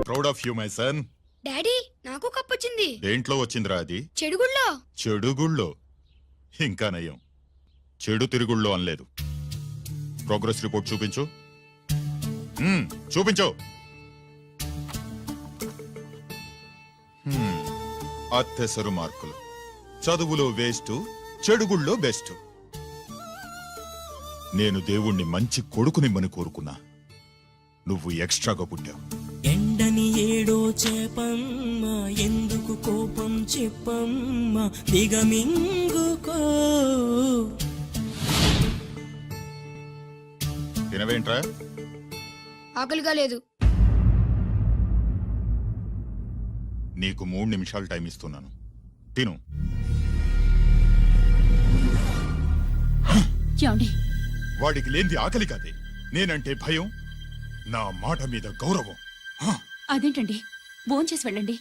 Proud of you my son. Daddy నాకు cup వచ్చింది. దేంట్లో వచ్చిందిరా అది? చెడుగుళ్ళో. చెడుగుళ్ళో? ఇంకా నయం, చెడు తిరుగుళ్ళో అనలేదు. ప్రోగ్రెస్ రిపోర్ట్ చూపించు. చూపించు. అత్తెసరు మార్కులు. చదువులో వేస్ట్, చెడుగుళ్ళో బెస్ట్. నేను దేవుణ్ణి మంచి కొడుకునిమ్మని కోరుకున్నా. నువ్వు ఎక్స్ట్రాగా పుట్టావు. ఎండని ఏడో చేపమ్మ, ఎందుకు కోపం చెప్పమ్మ, దిగమింగుకో. తినవేంట్రా? ఆకలిగా లేదు. నీకు 3 నిమిషాలు టైం ఇస్తున్నాను, తిను. వాడికి లేనిది ఆకలి కాదే, నేనంటే భయం, నా మాట మీద గౌరవం. అదేంటండి, భోంచేసి వెళ్ళండి.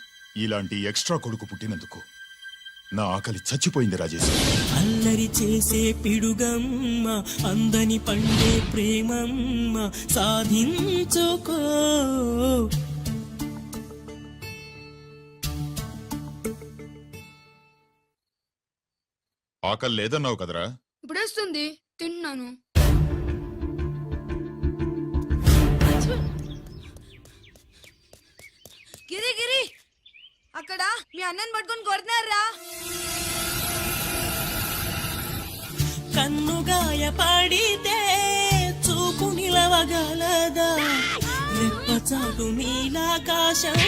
ఇలాంటి ఎక్స్ట్రా కొడుకు పుట్టినందుకు నా ఆకలి చచ్చిపోయింది రాజేశ్. అల్లరి చేసే పిడుగమ్మ, అందని పండే ప్రేమమ్మ, సాధించుకో. ఆకలి లేదన్నావు కదరా? ఇప్పుడేస్తుంది, తిన్నాను. గిరి గిరి, అక్కడ మీ అన్నని పట్టుకొని కొడుతున్నారా? కన్నుగాయ పడితే చూపు నిలవగలదా, రెప్పచాటు నీలాకాశం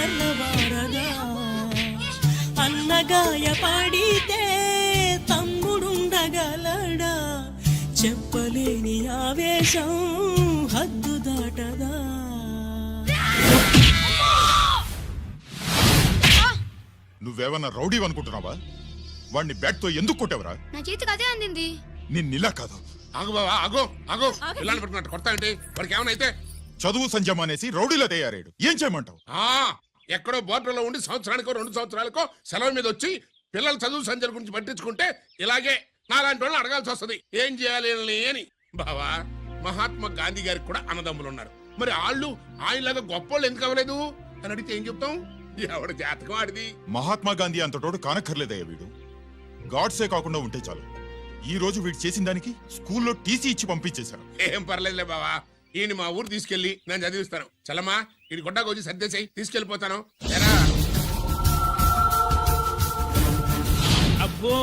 ఎర్రవారదా. అన్నగాయ పడితే తమ్ముడుండగలడా, చెప్పలేని ఆవేశం హద్దు దాటదా. నువ్వేమన్నా రౌడీ అనుకుంటున్నావా? వాడిని బ్యాట్ తో ఎందుకు కొట్టావరా? నా చేతికి అదే అందింది. నిన్నిలా కాదు. ఆగు బావా, ఆగు ఆగు. పిల్లలు పట్టుకున్నట్టు కొడతా ఏంటి? వాడికి ఏమైనా చదువు సంజమానేసి రౌడీలో తయారాడు. ఏం చేయమంటావు? ఎక్కడో బోర్డర్లో ఉండి సంవత్సరానికో 2 సంవత్సరాలకో సెలవు మీద వచ్చి పిల్లల చదువు సంజల గురించి పట్టించుకుంటే ఇలాగే నాలాంటి వాళ్ళని అడగాల్సి వస్తుంది. ఏం చేయాలి అని. బావా, మహాత్మా గాంధీ గారికి కూడా అన్నదమ్ములు ఉన్నారు. మరి వాళ్ళు ఆయనలాగా గొప్పోళ్ళు ఎందుకు అవ్వలేదు అని అడిగితే ఏం చెప్తాం? ఎవడు జాతకం ఆడిది. మహాత్మా గాంధీ అంతటోడు కానక్కర్లేదయ్యా వీడు. గాడ్సే కాకుండా ఉంటే చాలు. ఈ రోజు వీడు చేసిన దానికి స్కూల్లో టీసీ ఇచ్చి పంపించేశారు. ఏం పర్లేదులే బావా, ఈయన మా ఊరు తీసుకెళ్లి నేను చదివిస్తాను. చలమా, ఇది గొడ్డాకు వచ్చి సర్దేశాయి, తీసుకెళ్లిపోతాను. అబ్బో,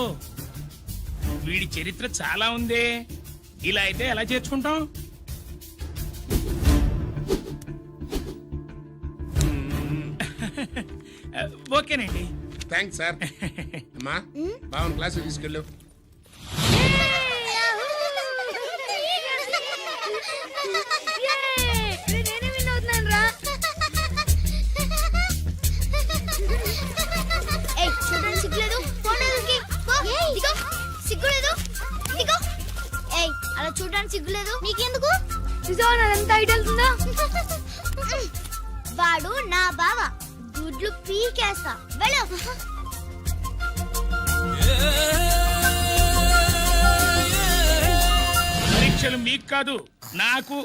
వీడి చరిత్ర చాలా ఉందే. ఇలా అయితే ఎలా చేర్చుకుంటాం? ఓకేనండి. Thanks sir. అమ్మా, బావన్ క్లాస్ తీసుకెళ్ళు. అలా చూడడానికి సిగ్గులేదు నీకెందుకు? చూసావా హైట్ వెళ్తుందా? వాడు నా బావ, గుడ్లు పీకేస్తా. వెళ్ళు. పరీక్షలు మీకు కాదు, నాకు.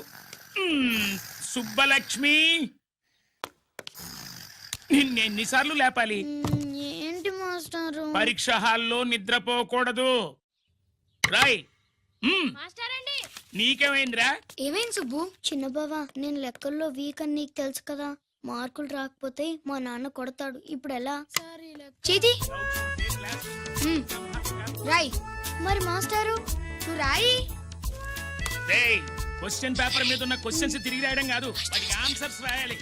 సుబ్బలక్ష్మి, నిన్నెన్నిసార్లు లేపాలి? ఏంటి మాస్టారు? పరీక్ష హాల్లో నిద్రపోకూడదు. రాయ్. నీకేమైందిరా? ఏమైంది సుబ్బు? చిన్న బావా, నేను లెక్కల్లో వీక్ అని నీకు తెలుసు కదా. మార్కులు రాకపోతే మా నాన్న కొడతాడు. ఇప్పుడు ఎలా? చేతి రాయ్. మరి మాస్టారు నువ్వు రాయి. క్వశ్చన్ పేపర్ మీద ఉన్న క్వశ్చన్స్ తిరిగి రాయడం కాదు, వాటికి ఆన్సర్స్ రాయాలి.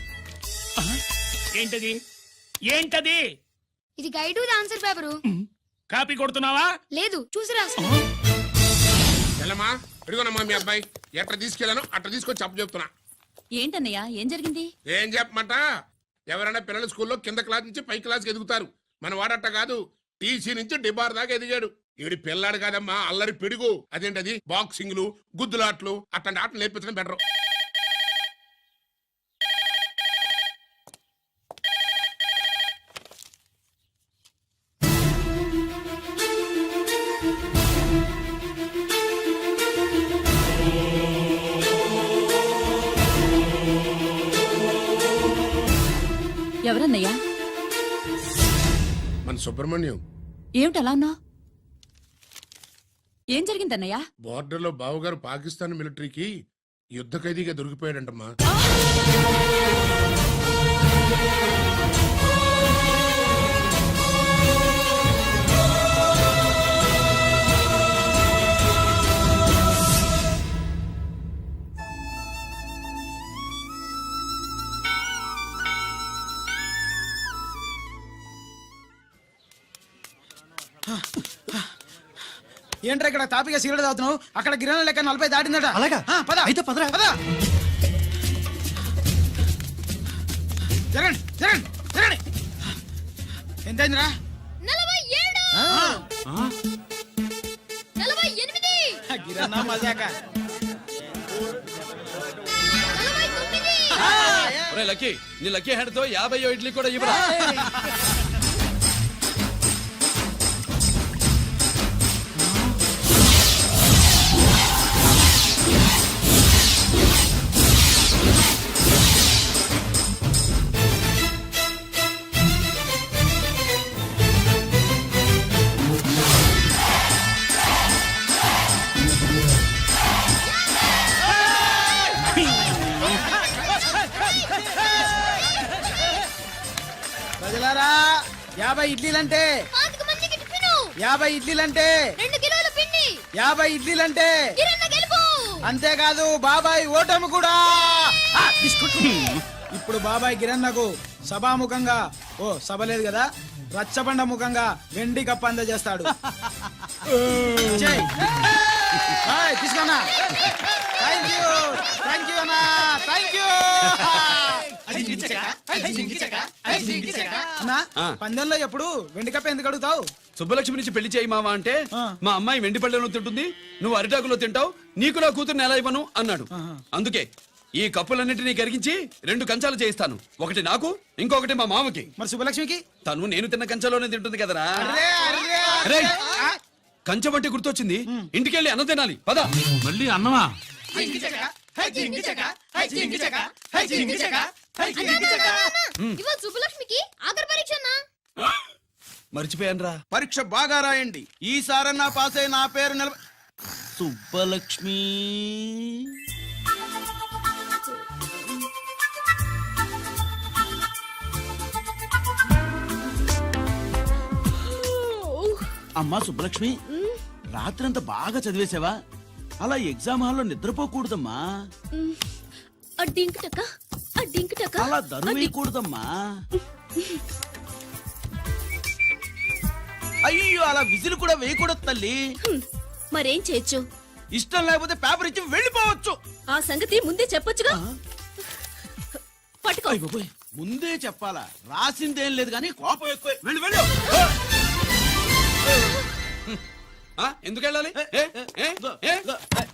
ఏంటది? ఏంటది? ఇది గైడ్ ఆన్సర్ పేపరు. కాపీ కొడుతున్నావా? లేదు, చూసి రాసు. చలమా, ఇదిగోనమ్మా మీ అబ్బాయి. ఎట్లా తీసుకెళ్ళాను అట్లా తీసుకొచ్చి అప్పు చెప్తున్నా. ఏంటన్నయ్య, ఏం జరిగింది? ఏం చెప్పమంట? ఎవరైనా పిల్లల స్కూల్లో కింద క్లాస్ నుంచి పై క్లాస్కి ఎదుగుతారు. మన వాడట్ట కాదు, టీసీ నుంచి డిబార్ దాకా ఎదిగాడు. ఈడి పిల్లాడు కాదమ్మా, అల్లరి పిడుగు. అదేంటది, బాక్సింగ్లు, గుద్దులాట్లు, అట్లాంటి ఆటలు నేర్పించడం బెటర్. ఎవరన్నయ్యా? మన సుబ్రహ్మణ్యం ఏమిటి అలా ఉన్నావు? ఏం జరిగిందన్నయ్యా? బోర్డర్లో బావగారు పాకిస్తాన్ మిలిటరీకి యుద్ధ ఖైదీగా దొరికిపోయాడంటమ్మా. ఏంట్రా ఇక్కడ తాపిగా సిగరెట్ తాగుతున్నావు? అక్కడ గిరణం లెక్క 40 దాటిందట. అలాగా? పద అయితే పదరా. పద. జరగండి జరగండి జరగండి. ఎంతైందిరా? 47 గిరన్నా మజాక. లక్కీ నీ లక్కీ హెడ్ తో 50 ఇడ్లీ కూడా ఇవ్వరా. ప్రజలారా 50 ఇడ్లీలంటే 50 ఇడ్లీలంటే 2 కిలోల పిండి 50 ఇడ్లీలంటే కిరణ్ గెలుపు. అంతేకాదు బాబాయ్ ఓటమి కూడా. ఇప్పుడు బాబాయ్ గిరన్నకు సభాముఖంగా సభ లేదు కదా, రచ్చబండ ముఖంగా వెండి కప్ప అందజేస్తాడు. తీసుకున్నా. థ్యాంక్ యూ అన్నా, థ్యాంక్ యూ అన్నా. పందెంలో ఎప్పుడు వెండి కప్ప ఎందుకు అడుగుతావు? సుబ్బలక్ష్మి నుంచి పెళ్లి చేయి మావా అంటే ఆ. మా అమ్మాయి వెండి పళ్ళెలో తింటుంది, నువ్వు అరిటాకులో తింటావు, నీకు నా కూతుర్ని ఎలా ఇవ్వను అన్నాడు. అందుకే ఈ కప్పులన్నిటినీ కరిగించి 2 కంచాలు చేయిస్తాను. ఒకటి నాకు, ఇంకొకటి మా మామకి. మరి శుభలక్ష్మికి? తను నేను తిన్న కంచంలోనే తింటుంది కదరా. అర్రే, అర్రే, అరే ఆ. కంచం అంటే గుర్తొచ్చింది, ఇంటికెళ్ళి అన్నం తినాలి పద. మళ్ళీ అన్నమా? ఇవాళ సుబ్బలక్ష్మికి ఆఖరి పరీక్ష అన్నా. మర్చిపోయాను రా. పరీక్ష బాగా రాయండి, ఈసారన్నా పాస్ అయి నా పేరు సుబ్బలక్ష్మి. అమ్మా సుబ్బలక్ష్మి, రాత్రంతా బాగా చదివేశావా? అలా ఎగ్జామ్ హాల్లో నిద్రపోకూడదమ్మా. అలా దరువేయకూడదమ్మా. అయ్యో, అలా విజిల్ కూడా వేయకూడదు తల్లి. మరేం చేయొచ్చు? ఇష్టం లేకపోతే పేపర్ ఇచ్చి వెళ్ళిపోవచ్చు. ఆ సంగతి ముందే చెప్పొచ్చుగా. పట్టుకో. అయ్ బాబోయ్, ముందే చెప్పాలా? రాసిందేం లేదు కానీ కోపం ఎక్కువ. వెళ్ళు వెళ్ళు. ఎందుకు వెళ్ళాలి?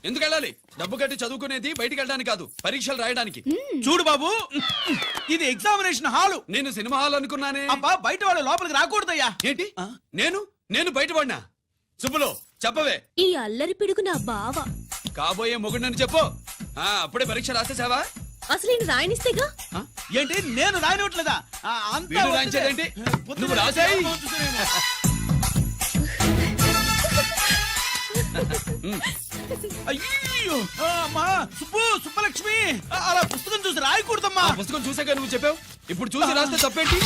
ఎందుకు వెళ్ళాలి? డబ్బు కట్టి చదువుకునేది బయటికి వెళ్ళడానికి కాదు, పరీక్షలు రాయడానికి. చూడు బాబు, ఇది ఎగ్జామినేషన్ హాలు. నేను సినిమా హాల్ అనుకున్నానే. అబ్బా, బయట వాళ్ళు లోపలికి రాకూడదయ్యా. ఏంటి? నేను బయటపడినా? సుబ్బులు చెప్పవే. ఈ అల్లరి పిడుగు నా బావ. కాబోయే మొగుడని చెప్పు. అప్పుడే పరీక్ష రాసేసావా? అసలు నేను రాయనిస్తేగా. ఏంటి, నేను రాయనట్లేదా? వీడు రాయించేదేంటి? నువ్వు రాసేయ్. అయ్యో, అమ్మా సుబ్బలక్ష్మి, అలా పుస్తకం చూసి రాయకూడదమ్మా. ఆ పుస్తకం చూసాక నువ్వు చెప్పావు, ఇప్పుడు చూసి రాస్తే తప్పేంటి?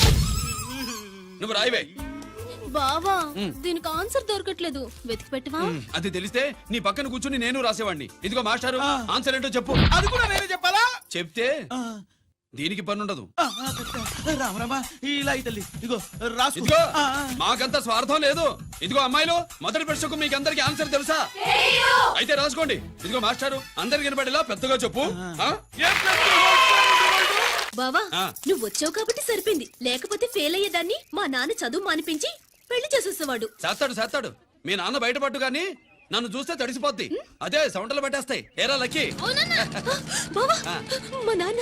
నువ్వు రాయవే. బావా, దీనికి ఆన్సర్ దొరకట్లేదు, వెతికి పెట్టవా? అది తెలిస్తే నీ పక్కన కూర్చుని నేను రాసేవాడిని. ఇదిగో మాస్టారు, ఆన్సర్ ఏంటో చెప్పు. అది కూడా నేనే చెప్పాలా? చెప్తే దీనికి పనుండదు. రామరామా, ఇలా తల్లి, ఇదిగో రాసు. ఇదిగో మాకంత స్వార్థం లేదు. ఇదిగో అమ్మాయిలు, మొదటి ప్రశ్నకు మీకు అందరికి ఆన్సర్ తెలుసా? అయితే రాసుకోండి. ఇదిగో మాస్టారు, అందరికి వినపడేలా పెద్దగా చెప్పు. బావా, నువ్వు వచ్చావు కాబట్టి సరిపోయింది, లేకపోతే ఫెయిల్ అయ్యేదాన్ని. మా నాన్న చదువు మానిపించి పెళ్లి చేసేసేవాడు. చేస్తాడు. మీ నాన్న బయటపడ్డు గాని నన్ను చూస్తే తడిసిపోద్ది. అదే సౌంటలు పెట్టేస్తాయి. ఏరా లక్కీ. బావా, మా నాన్న.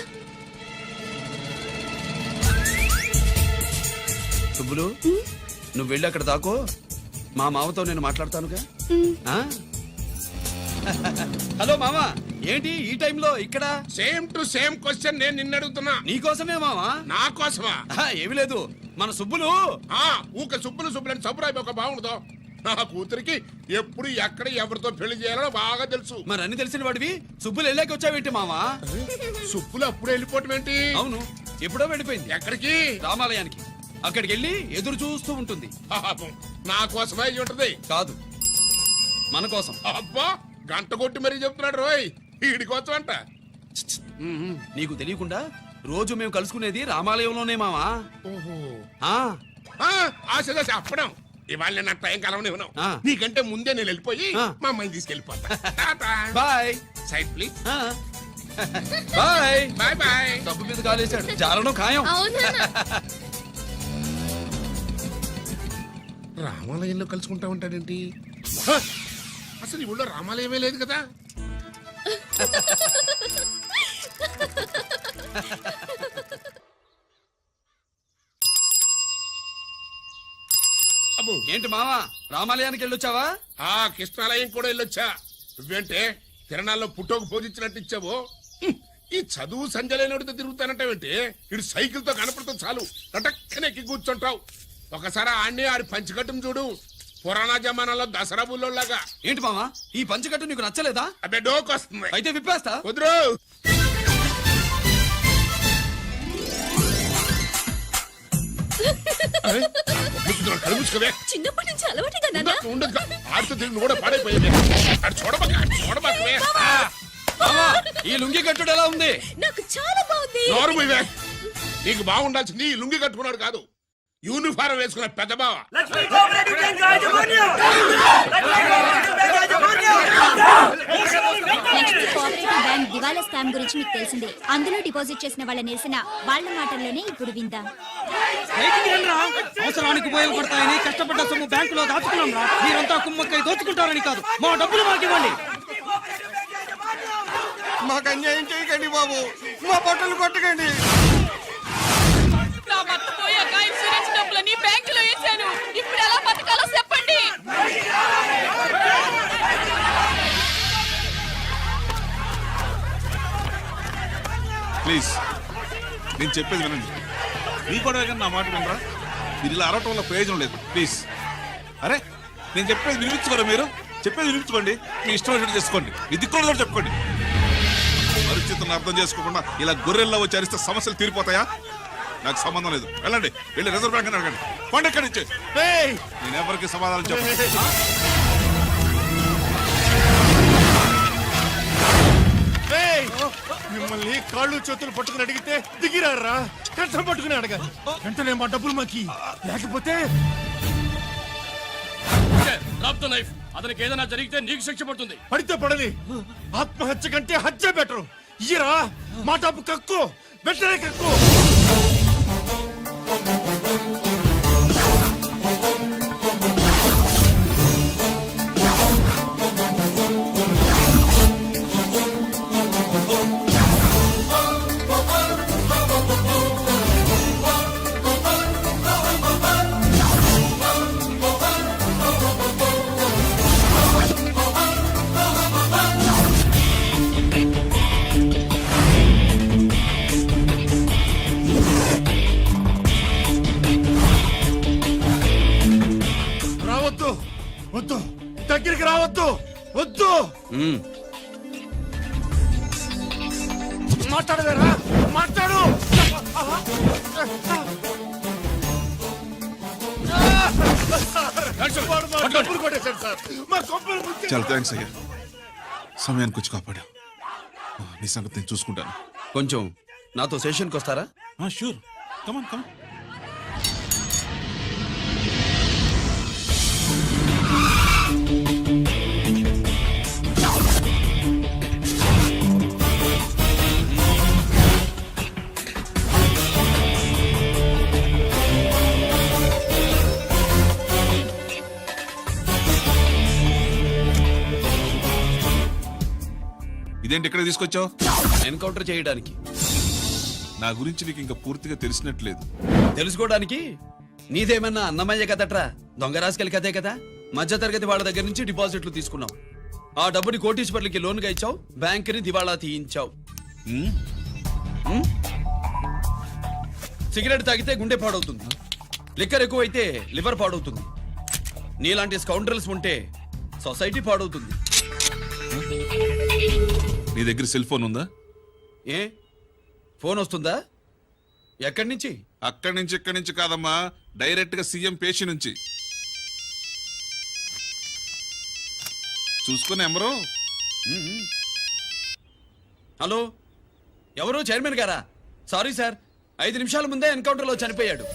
సుబ్బులు, నువ్వు వెళ్ళి అక్కడ దాకో, మా మామతో నేను మాట్లాడతానుగా. హలో మామ, ఏంటి ఈ టైంలో ఇక్కడ? సేమ్ టు సేమ్ క్వశ్చన్ నేను నిన్ను అడుగుతున్నా. నీకోసమే మావా. నా కోసమా? ఏమి లేదు, మన సుబ్బులు ఊక సుబ్బులని సబ్బురాయి ఒక బాగుండదు. నా కూతురికి ఎప్పుడు ఎక్కడ ఎవరితో పెళ్లి చేయాలో బాగా తెలుసు. మరి అన్ని తెలిసిన వాడివి సుబ్బులు వెళ్ళాక వచ్చావేంటి మావా? సుబ్బులు అప్పుడు వెళ్ళిపోవటం ఏంటి? అవును, ఎప్పుడో వెళ్ళిపోయింది. ఎక్కడికి? రామాలయానికి. అక్కడికి వెళ్ళి ఎదురు చూస్తూ ఉంటుంది. పాపం, నా కోసమే అయి ఉంటది. కాదు, మన కోసం. అబ్బా, గంట కొట్టి మరీ చెప్తున్నాడు రోయ్, వీడి కోసం అంట. నీకు తెలియకుండా రోజు మేము కలుసుకునేది రామాలయంలోనే మావా. ఆశ చెప్పడం. ఇవాళ నేను టైం కలవని నీకంటే ముందే నేను వెళ్ళిపోయి మా అమ్మాయిని తీసుకెళ్ళిపోతా. Bye. Side please. Bye bye bye. డబ్బు మీద కాలేశాడు, జారడం ఖాయం. రామాలయంలో కలుసుకుంటా ఉంటాడేంటి? అసలు ఈ ఊళ్ళో రామాలయమే లేదు కదా. అబ్బో, ఏంటి మావా, రామాలయానికి వెళ్ళొచ్చావా? కృష్ణాలయం కూడా వెళ్ళొచ్చా. నువ్వేంటే తిరణాల్లో పుట్టోకు పోజించినట్టు ఇచ్చావు. ఈ చదువు సంజలైనడితో తిరుగుతానంటావేంటి? ఇడు సైకిల్ తో కనపడతావు చాలు నటక్కనెక్కి కూర్చుంటావు. ఒకసారి ఆడిని ఆడి పంచికట్టును చూడు, పురాణ జమానాలో దసరా బుల్లోలాగా. ఏంటి మావా, ఈ పంచకట్టు నీకు నచ్చలేదా? అబ్బే, డోక్ వస్తుంది. అయితే విప్పేస్తా. కుదురు. చిన్నప్పటి నుంచి అలవాటుగా నాన్న. ఆడుతూ తిరిగి కూడా పాడైపోయింది. చూడబాకవే. మావా, ఈ లుంగి కట్టుడు ఎలా ఉంది? నాకు చాలా బాగుంది. నోరు మూయవే. నీకు బాగుండాల్సింది ఈ లుంగి కట్టుకున్నాడు కాదు, యూనిఫారం వేసుకున్న పెద్ద బావ. బ్యాంక్ దివాలా స్కామ్ గురించి మీకు తెలిసిందే. అందులో డిపాజిట్ చేసిన వాళ్ళ నిరసన వాళ్ళ మాటల్లోనే ఇప్పుడు విందాం. అవసరానికి ఉపయోగపడతాయని కష్టపడ్డ సొమ్ము బ్యాంకులో దాచుకున్నాం రా. మీరంతా కుమ్మక్కై దోచుకుంటారని కాదు, మా డబ్బులు మాకు ఇవ్వండి. మాకు అన్యాయం చేయకండి బాబు, మా బట్టలు కొట్టకండి. నా భర్త పోయాక ఇన్సూరెన్స్ డబ్బులని బ్యాంకులో వేశాను. ఇప్పుడు ఎలా బతకాలో చెప్పండి. ప్లీజ్, నేను చెప్పేది వినండి. మీ గొడవ కానీ నా మాట వినరా? మీరు ఇలా అరవటం వల్ల ప్రయోజనం లేదు. ప్లీజ్. అరే, నేను చెప్పేది వినిపించుకోరా? మీరు చెప్పేది వినిపించుకోండి, మీ ఇష్టం వచ్చినట్టు చేసుకోండి. మీ దిక్కులో చెప్పుకోండి. పరిస్థితులను అర్థం చేసుకోకుండా ఇలా గొర్రెల్లో వచ్చి అరిస్తే సమస్యలు తీరిపోతాయా? నాకు సంబంధం లేదు. వెళ్ళండి, వెళ్ళి రిజర్వ్ బ్యాంక్ అని అడగండి. పండి ఎక్కడి నుంచి. నేను ఎవరికి సమాధానం చెప్పను. మిమ్మల్ని కాళ్ళు చేతులు పట్టుకుని అడిగితే దిగిరారా? కంఠం పట్టుకుని అడగాలి. వెంటనే మా డబ్బులు మాకి, లేకపోతే అతనికి ఏదైనా జరిగితే నీకు శిక్ష పడుతుంది. పడితే పడని, ఆత్మహత్య కంటే హత్య బెటరు. ఇయ్యరా మా డబ్బు, కక్కు, వెంటనే కక్కు. వద్దు, దగ్గరికి రావద్దు, వద్దు. మాట్లాడవేరా? మాట్లాడు. డబ్బులు కొట్టేశాడు సార్, మా కొంపలు ముంచె-. చాలా థ్యాంక్స్ అయ్యా, సమయానికి వచ్చి కాపాడా. నీ సంగతి నేను చూసుకుంటాను. కొంచెం నాతో సెషన్కి వస్తారా? షూర్, కమాన్ కమాన్. ఇదేంటి ఇక్కడ తీసుకొచ్చావు? ఎన్కౌంటర్ చేయడానికి. నా గురించి నీకు ఇంకా పూర్తిగా తెలిసినట్లేదు. తెలుసుకోవడానికి నీదేమన్నా అన్నమయ్య కదట్రా, దొంగ రాసుకెళ్ళి కదే కదా. మధ్య తరగతి వాళ్ళ దగ్గర నుంచి డిపాజిట్లు తీసుకున్నాం. ఆ డబ్బుని కోటీశ్వర్లకి లోన్గా ఇచ్చావు, బ్యాంకుని దివాళా తీయించావు. సిగరెట్ తాగితే గుండె పాడవుతుంది, లిక్కర్ ఎక్కువైతే లివర్ పాడవుతుంది. నీలాంటి స్కౌండ్రల్స్ ఉంటే సొసైటీ పాడవుతుంది. నీ దగ్గర సెల్ ఫోన్ ఉందా? ఏ ఫోన్ వస్తుందా? ఎక్కడి నుంచి? అక్కడి నుంచి ఇక్కడి నుంచి కాదమ్మా, డైరెక్ట్ గా సీఎం పేషి నుంచి. చూసుకుని ఎవరు? హలో, ఎవరు? చైర్మన్ గారా? సారీ సార్, 5 నిమిషాల ముందే ఎన్కౌంటర్లో చనిపోయాడు.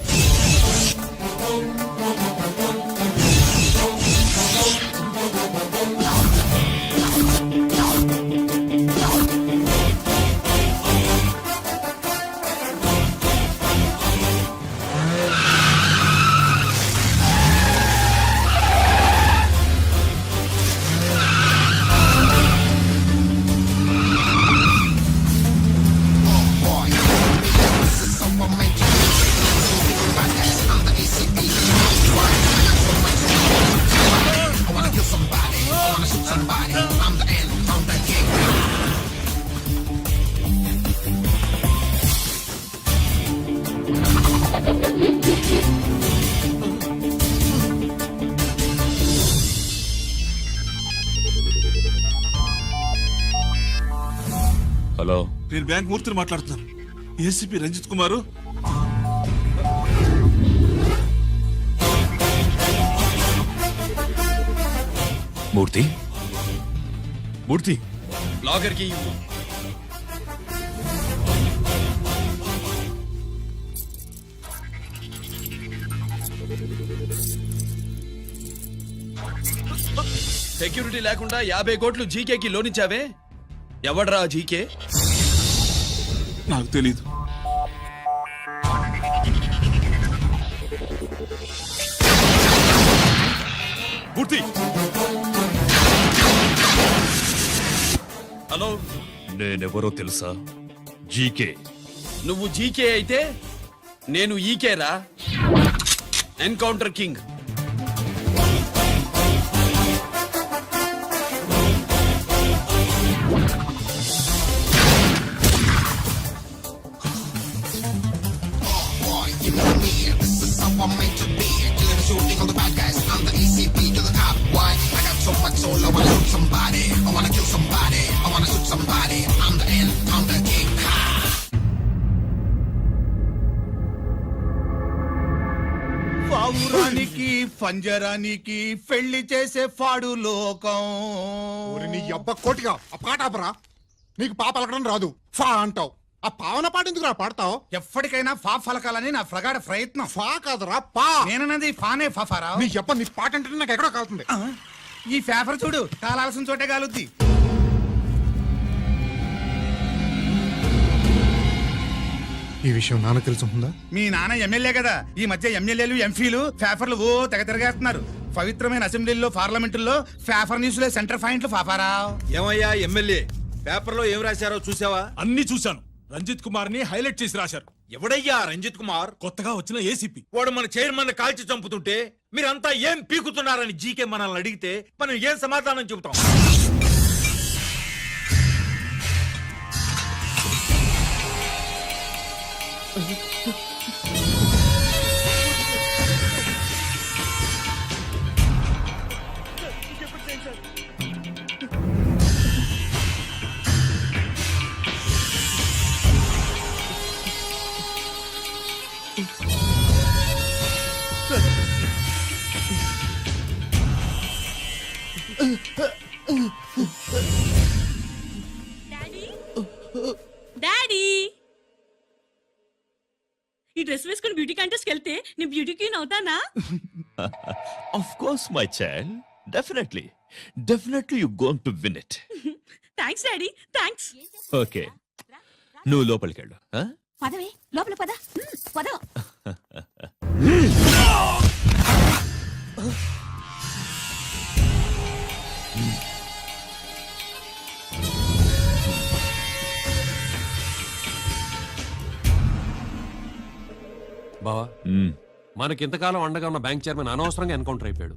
హలో, నేను బ్యాంక్ మూర్తిని మాట్లాడుతున్నాను. ఏసీపీ రంజిత్ కుమారు. మూర్తి, మూర్తి, లాగర్కి ఇవ్వు. సెక్యూరిటీ లేకుండా 50 కోట్లు జీకేకి లోన్ ఇచ్చావే, ఎవడ్రా జీకే? నాకు తెలీదు. మూర్తి, హలో, నేనెవరో తెలుసా? జీకే. నువ్వు జీకే అయితే నేను ఈకే రా, ఎన్కౌంటర్ కింగ్. పావురానికి పంజరానికి పెళ్లి చేసే ఫాడు లోకం. నీ అబ్బ కోటిగా ఆ పాట ఆపరా. నీకు పా పలకడం రాదు, ఫా అంటావు. ఆ పావన పాట ఎందుకు రా పాడతావు? ఎప్పటికైనా ఫా ఫలకాలని నా ప్రగాఢ ప్రయత్నం. ఫా కాదురా పా. నేనన్నది ఫానే ఫాఫారా. నీ అబ్బ నీ పాట అంటే నాకు ఎక్కడో కాలుతుంది. ఈ పేపర్ చూడు, కాలాల్సిన చోటే కాలుద్ది. ఈ విషయం నాన్న తెలుసుందా? మీ నాన్న ఎమ్మెల్యే కదా, ఈ మధ్య ఎమ్మెల్యేలు ఎంపీలు పేపర్లు ఓ తెగ తిరగేస్తున్నారు. పవిత్రమైన అసెంబ్లీలో పార్లమెంటుల్లో పేపర్ న్యూస్ లో సెంటర్ పాయింట్లు ఫాఫారా. ఏమయ్యా ఎమ్మెల్యే, పేపర్లో ఏం రాశారో చూసావా? అన్ని చూశాను. రంజిత్ కుమార్ ని హైలైట్ చేసి రాశారు. ఎవడయ్యా రంజిత్ కుమార్? కొత్తగా వచ్చిన ఏసీపీ. వాడు మన చైర్మన్ కాల్చి చంపుతుంటే మీరంతా ఏం పీకుతున్నారని జీకే మనల్ని అడిగితే మనం ఏం సమాధానం చెబుతాం? డాడీ, ఈ డ్రెస్ వేసుకుని బ్యూటీ కాంటెస్ట్ వెళ్తే నేను బ్యూటీ క్వీన్ అవుతానా? Of course, my child. Definitely. Definitely you're going to win it. Thanks daddy, thanks. Okay. నువ్వు లోపలికి వెళ్ళు. పదవే, లోపల పద. పద. బావా, మనకింతకాలం అండగా ఉన్న బ్యాంక్ చైర్మన్ అనవసరంగా ఎన్కౌంటర్ అయిపోయాడు.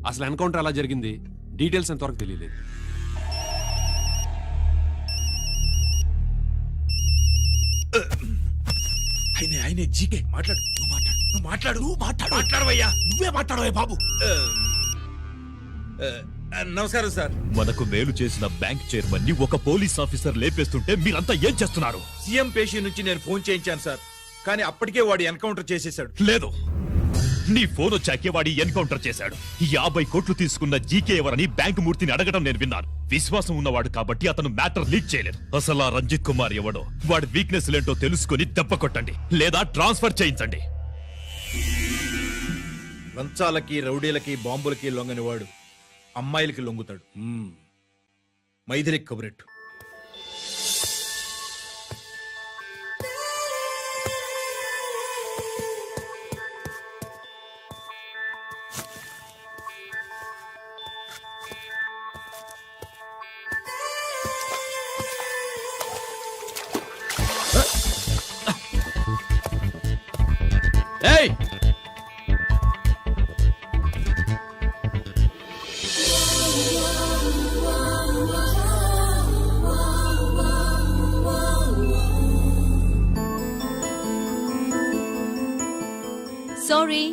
అసలు ఎన్కౌంటర్ ఎలా జరిగింది, డీటెయిల్స్ ఎంతవరకు తెలియలేదు. ఆయనే జీకే మాట్లాడు నువ్వు మాట్లాడు మాట్లాడవయ్యా నువ్వే మాట్లాడవే బాబు. నమస్కారం సార్. మనకు మేలు చేసిన బ్యాంక్ చైర్మన్ ని ఒక పోలీస్ ఆఫీసర్ లేపేస్తుంటే మీరంతా ఏం చేస్తున్నారు? సీఎం పేషి నుంచి నేను ఫోన్ చేయించాను సార్, కానీ అప్పటికే వాడు ఎన్కౌంటర్ చేసేశాడు. లేదు, నీ ఫోన్ వచ్చాకే వాడి ఎన్కౌంటర్ చేశాడు. 50 కోట్లు తీసుకున్న జీకే ఎవరని బ్యాంకు మూర్తిని అడగడం నేను విన్నాను. విశ్వాసం ఉన్నవాడు కాబట్టి అతను మ్యాటర్ లీక్ చేయలేదు. అసలు ఆ రంజిత్ కుమార్ ఎవడో, వాడి వీక్నెస్ లేంటో తెలుసుకుని దెబ్బ కొట్టండి, లేదా ట్రాన్స్ఫర్ చేయించండి. లంచాలకి రౌడీలకి బాంబులకి లొంగని వాడు అమ్మాయిలకి లొంగుతాడు. మైథిలికి కబురెట్టు. ఏయ్, sorry.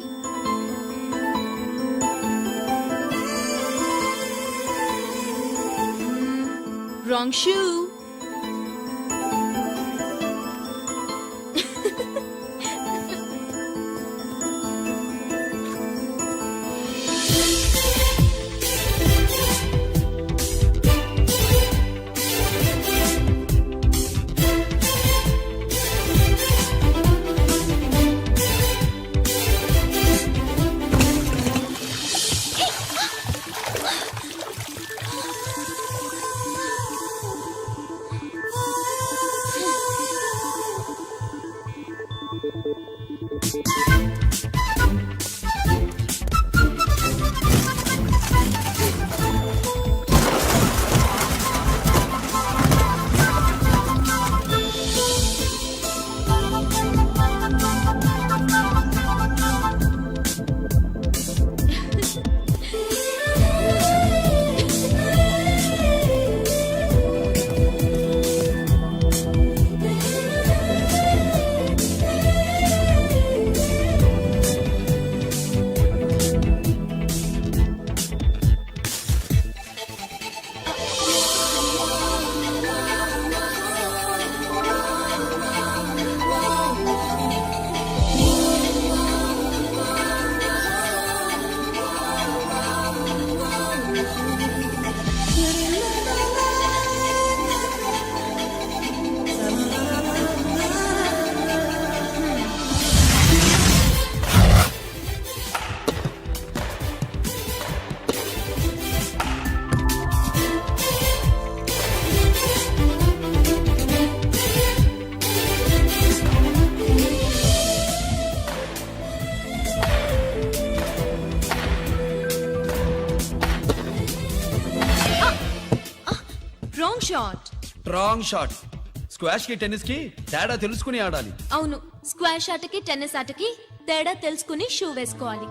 Wrong shoe. Wrong shot. Squash కి టెన్నిస్ కి తేడా తెలుసుకుని ఆడాలి. అవును, స్క్వాష్ ఆటకి టెన్నిస్ ఆటకి తేడా తెలుసుకుని షూ వేసుకోవాలి.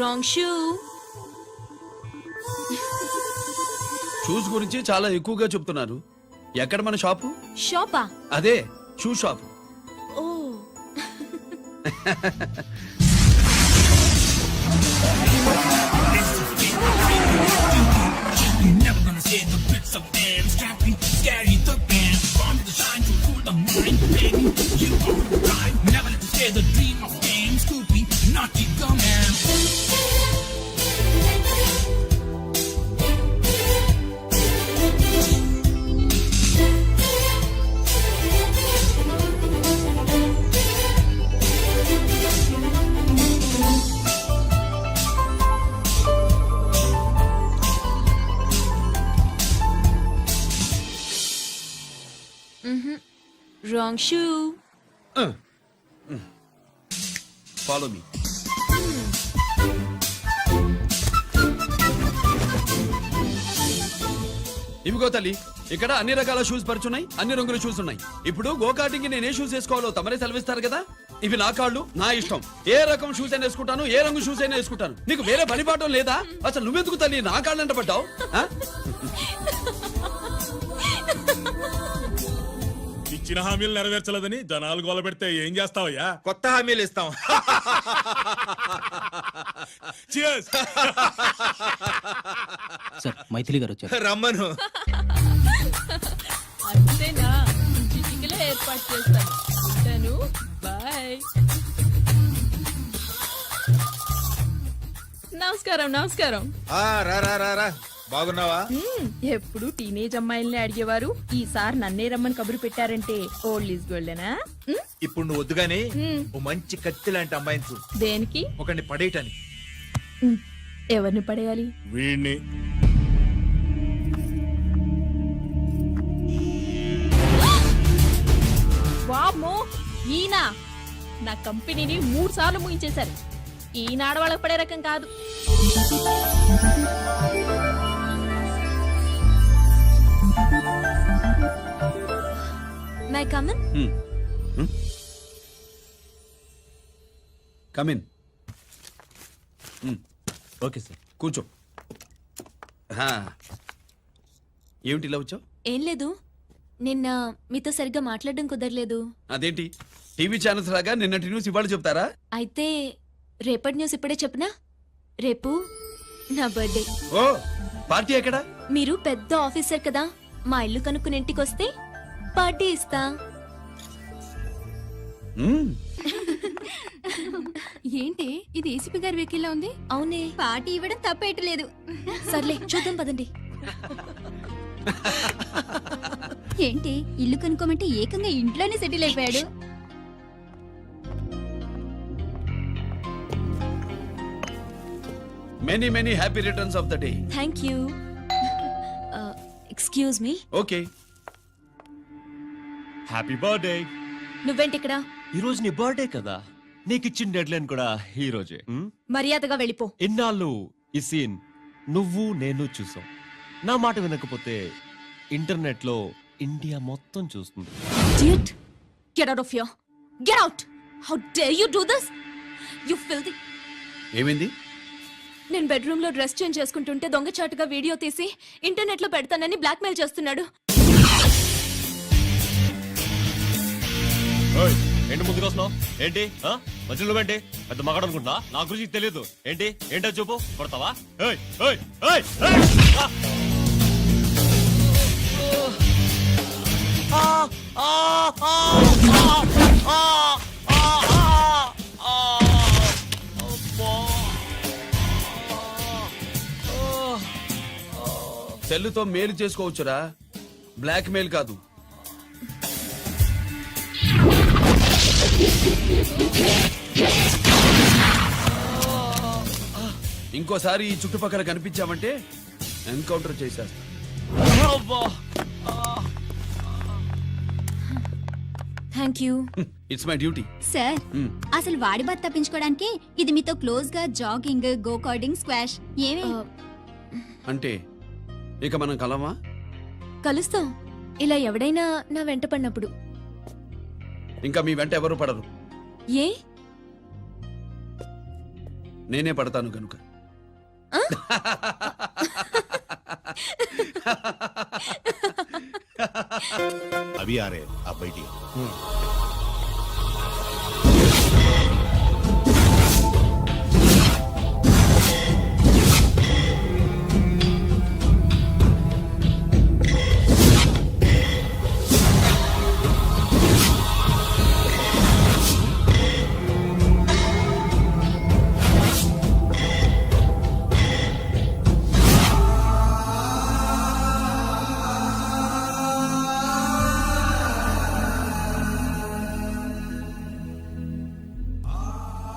Wrong shoe. షూస్ గురించి చాలా ఎక్కువగా చెప్తున్నారు. ఎక్కడ మన షాపు? షాపా? అదే షూ షాపు. ఓ. Wrong shoe. Follow me. ఇవిగో తల్లి, ఇక్కడ అన్ని రకాల షూస్ పరుచున్నాయి, అన్ని రంగుల షూస్ ఉన్నాయి. ఇప్పుడు గోకాటింగ్ నేను ఏ షూస్ వేసుకోవాలో తమరే సెలవిస్తారు కదా. ఇవి నా కాళ్ళు, నా ఇష్టం. ఏ రకం షూస్ అయినా వేసుకుంటాను, ఏ రంగు షూస్ అయినా వేసుకుంటాను. నీకు వేరే పనిపాఠం లేదా? అసలు నువ్వెందుకు తల్లి నా కాళ్ళు అంట పడ్డావు? ఇచ్చిన హామీలు నెరవేర్చలేదని జనాలు గోల పెడితే ఏం చేస్తావయ్యా? కొత్త హామీలు ఇస్తాం. Cheers. సార్ మైథిలి గారు వచ్చారు. రమ్మను. అంతేనా? చిటికలో ఏర్పాటు చేస్తాను. ఉంటాను. బాయ్. నమస్కారం. నమస్కారం. రా రా రా రా. బాగున్నావా? ఎప్పుడు టీనేజ్ అమ్మాయిల్ని అడిగేవారు, ఈసారి నన్నే రమ్మని కబురు పెట్టారంటే ఓల్డ్ ఈజ్ గోల్డెనా? ఇప్పుడు నువ్వు వద్దుగానే ఓ మంచి కత్తి లాంటి అమ్మాయిని చూడు. దేనికి? ఒకరిని పడేయటానికి. ఎవరిని పడేయాలి? వీణ్ణి. వామ్మో, ఈయన నా కంపెనీని 3 సార్లు ముగించేశారు. ఈయన ఆడవాళ్ళకి పడే రకం కాదు. My come on. Come in. Okay sir. కూర్చో. ఏమిటి ఇలా వచ్చావు? ఏం లేదు, నిన్న మీతో సరిగ్గా మాట్లాడడం కుదరలేదు. అదేంటి, టీవీ ఛానల్స్ లాగా నిన్నటి న్యూస్ ఇవాళ చెప్తారా? అయితే రేపటి న్యూస్ ఇప్పుడే చెప్పనా? రేపు నా బర్త్డే. ఓ, పార్టీ ఎక్కడా? మీరు పెద్ద ఆఫీసర్ కదా, మా ఇల్లు కనుక్కుని ఇంటికి వస్తే పార్టీ ఇస్తా. ఏంటి ఇది ఏసీపీ గారి వెహికల్లా ఉంది? అవునే, పార్టీ ఇవ్వడం తప్పేయట్లేదు. సర్లే చూద్దాం పదండి. ఏంటి ఇల్లు కనుక్కోమంటే ఏకంగా ఇంట్లోనే సెటిల్ అయిపోయాడు. Many many happy returns of the day. Thank you. Excuse me. Okay. Happy birthday. నువ్వేంటి ఇక్కడ? ఈ రోజు నీ బర్త్డే కదా, నీకు ఇచ్చిన డెడ్ లైన్ కూడా ఈ రోజే. మర్యాదగా వెళ్ళిపో. ఎన్నాళ్ళు ఈ సీన్ నువ్వు నేను చూసాం. నా మాట వినకపోతే ఇంటర్నెట్ లో ఇండియా మొత్తం చూస్తుంది. Idiot! Get out of here. Get out! How dare you do this? You filthy. ఏమైంది? నేను బెడ్రూమ్ లో డ్రెస్ చేంజ్ చేసుకుంటుంటే దొంగచాటుగా వీడియో తీసి ఇంటర్నెట్ లో పెడతానని బ్లాక్మెయిల్ చేస్తున్నాడు. ఏంటి ముందుకు వస్తున్నావు? ఏంటి మధ్యలో ఏంటి? పెద్ద మగాడు అనుకుంటున్నా? నా గురించి తెలియదు ఏంటి? ఏంటో చూపు. కొడతావా? ఏయ్, ఏయ్, ఏయ్, ఏయ్! సెల్లుతో మేలు చేసుకోవచ్చురా, బ్లాక్ మెయిల్ కాదు. ఇంకోసారి ఈ చుట్టుపక్కల కనిపించామంటే ఎన్కౌంటర్ చేసేస్తా. Thank you. It's my duty. Sir అసలు వాడి బాధ తప్పించుకోవడానికి ఇది మీతో క్లోజ్ గా జాగింగ్, గో కార్డింగ్, స్క్వాష్ ఏమే అంటే ఇక మనం కలవా? కలుస్తాం, ఇలా ఎవడైనా నా వెంట పడినప్పుడు. ఇంకా మీ వెంట ఎవరు పడరు. ఏ? నేనే పడతాను కనుక. అవి ఆరే ఆ బయటి.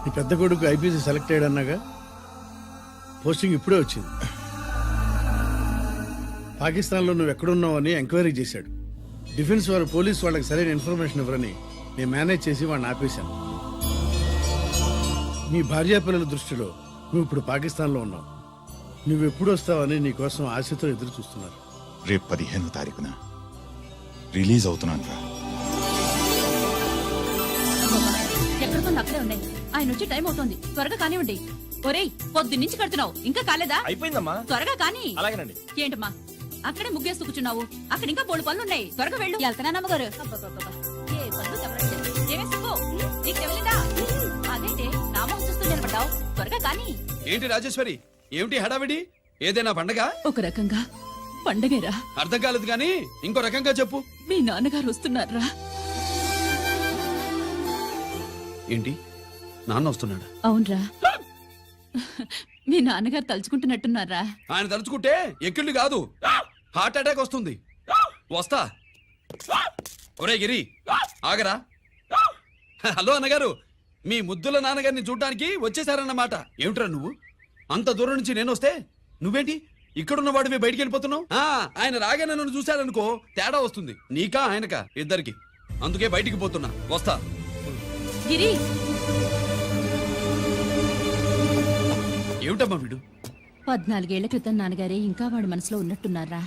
నీ పెద్ద కొడుకు ఐపీసీ సెలెక్ట్ అయ్యాడన్నాగా, పోస్టింగ్ ఇప్పుడే వచ్చింది. పాకిస్తాన్లో నువ్వు ఎక్కడున్నావు అని ఎంక్వైరీ చేశాడు. డిఫెన్స్ వారు పోలీస్ వాళ్ళకి సరైన ఇన్ఫర్మేషన్ ఇవ్వరని నేను మేనేజ్ చేసి వాడిని ఆపేశాను. మీ భార్యా పిల్లల దృష్టిలో నువ్వు ఇప్పుడు పాకిస్తాన్లో ఉన్నావు. నువ్వు ఎప్పుడు వస్తావని నీ కోసం ఆశతో ఎదురు చూస్తున్నారు. రేపు 15వ తారీఖున రిలీజ్ అవుతున్నాను రా. ఎక్కడికో అక్కడే ఉన్నాయి. ఆయన వచ్చి టైం అవుతోంది, త్వరగా కానివ్వండి. ఒరేయ్, పొద్దున్నుంచి కడుతున్నావు, ఇంకా కాలేదా? అయిపోయిందమ్మా. త్వరగా కాని. అలాగేనండి. ఏంటమ్మా అక్కడే ముగ్గేస్తూ కూర్చున్నావు? అక్కడ ఇంకా బోడు పనులు ఉన్నాయి, త్వరగా వెళ్ళు. వెళ్తానమ్మగారు. ఏ పనులు చెప్పలేదు. ఏమే సుబ్బు, నీకు తెవలిందా? అదేంటి నామం చూస్తూ నిలబడ్డావు, త్వరగా కాని. ఏంటి రాజేశ్వరి, ఏమిటి హడావిడి? ఏదైనా పండగ? ఒక రకంగా పండగేరా. అర్థం కాలేదు గాని ఇంకో రకంగా చెప్పు. మీ నాన్నగారు వస్తున్నారా? ఏంటి, నాన్న వస్తున్నాడా? అవునరా, మీ నాన్నగారు తలుచుకుంటున్నట్టున్నారా? ఆయన తలుచుకుంటే ఎక్కిళ్ళు కాదు, హార్ట్ అటాక్ వస్తుంది. వస్తా. ఒరే గిరి, ఆగరా. హలో అన్నగారు, మీ ముద్దుల నాన్నగారిని చూడ్డానికి వచ్చేసారన్నమాట. ఏమిట్రా నువ్వు? అంత దూరం నుంచి నేను వస్తే నువ్వేంటి ఇక్కడున్న వాడివి బయటికి వెళ్ళిపోతున్నావు? ఆయన రాగానే నన్ను చూశారనుకో తేడా వస్తుంది, నీకా ఆయనకా ఇద్దరికి. అందుకే బయటికి పోతున్నా, వస్తా. గిరి, ఏమిటమ్మా వీడు? 14 ఏళ్ల క్రితం నాన్నగారే ఇంకా వాడి మనసులో ఉన్నట్టున్నారా?